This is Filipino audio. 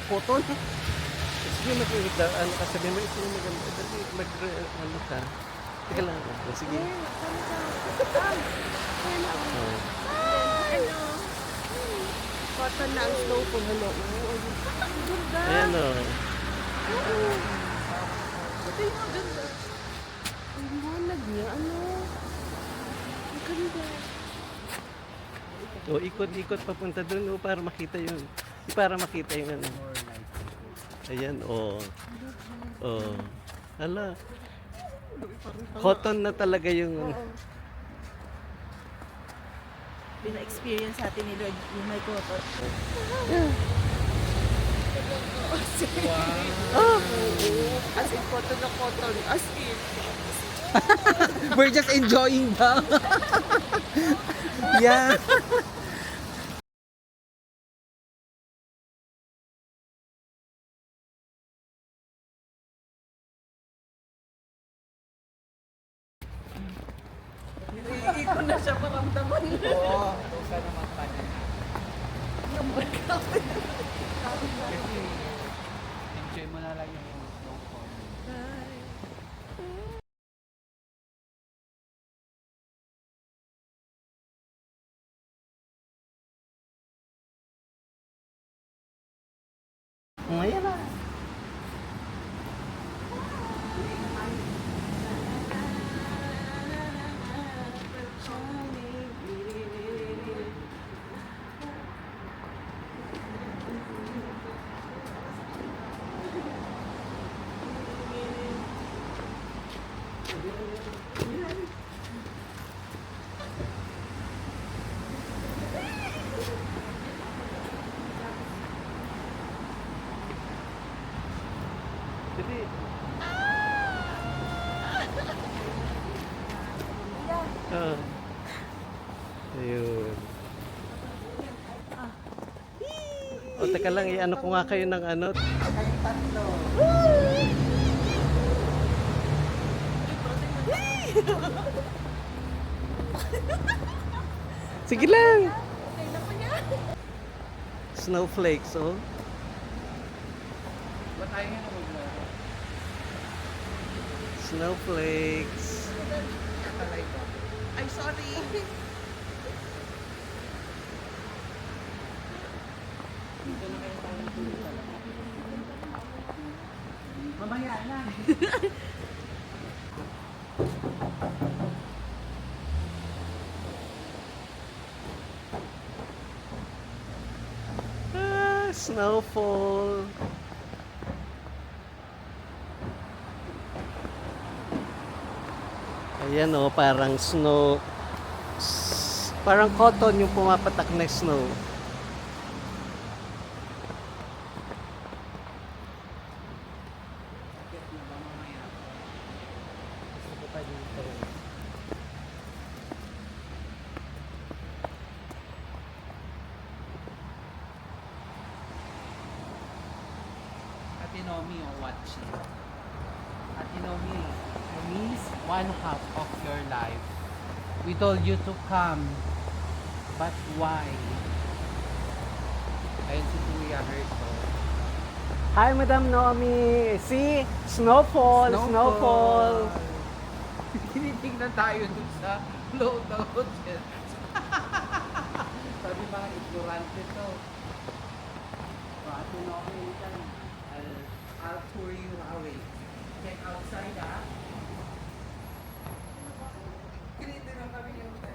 cotton. Sige, ano ka sabihin mo, ito yung maganda. Dali, ano ka. Teka lang. Sige. Oh. Hello. Cotton na ang snow ko. Hello. Ang ganda. Ayan o. Ito yung maganda. Ang liwanag niya. Ano? Ang ganda. O, ikot-ikot papunta doon para makita yun. Para makita yung ano. Ayan, o. O. Hala. Cotton na talaga yung... Pina-experience natin ni Lord yung may cotton. Oh! As in, cotton na cotton. As in. We're just enjoying the... yeah. Hindi ko na siya maramdaman. Oo, tusa naman pa niya. Enjoy mo na lang yung snowfall. Ayan na. Dali. Ah. Ayun. O, teka lang, i-ano ko nga kayo ng ano. Kayong tatlo. Sige lang. Snowflakes, oh. Ba't tayo nga maglaro? Snowflakes. Katalay ba? Ay, sorry. Dito na kayo tayo tulog talaga. Mamaya na. Ah, snowfall. Ayan oh, parang snow. Parang cotton yung pumapatak na snow. Bakit na ba mamaya? Gusto ko pa dito. Ate Nomi, oh, watching. Ate Nomi, you miss 1/2 of your life. We told you to come, but why? Ayun si Kuya Herto. Hi, Madam Nomi. See? Snowfall, snowfall. Tinitingnan tayo dun sa loob ng hotel. Sabi mga ignorante to. So, Ate Nomi, I'll tour you away. Check outside, ah. Tinitingnan kami yung hotel.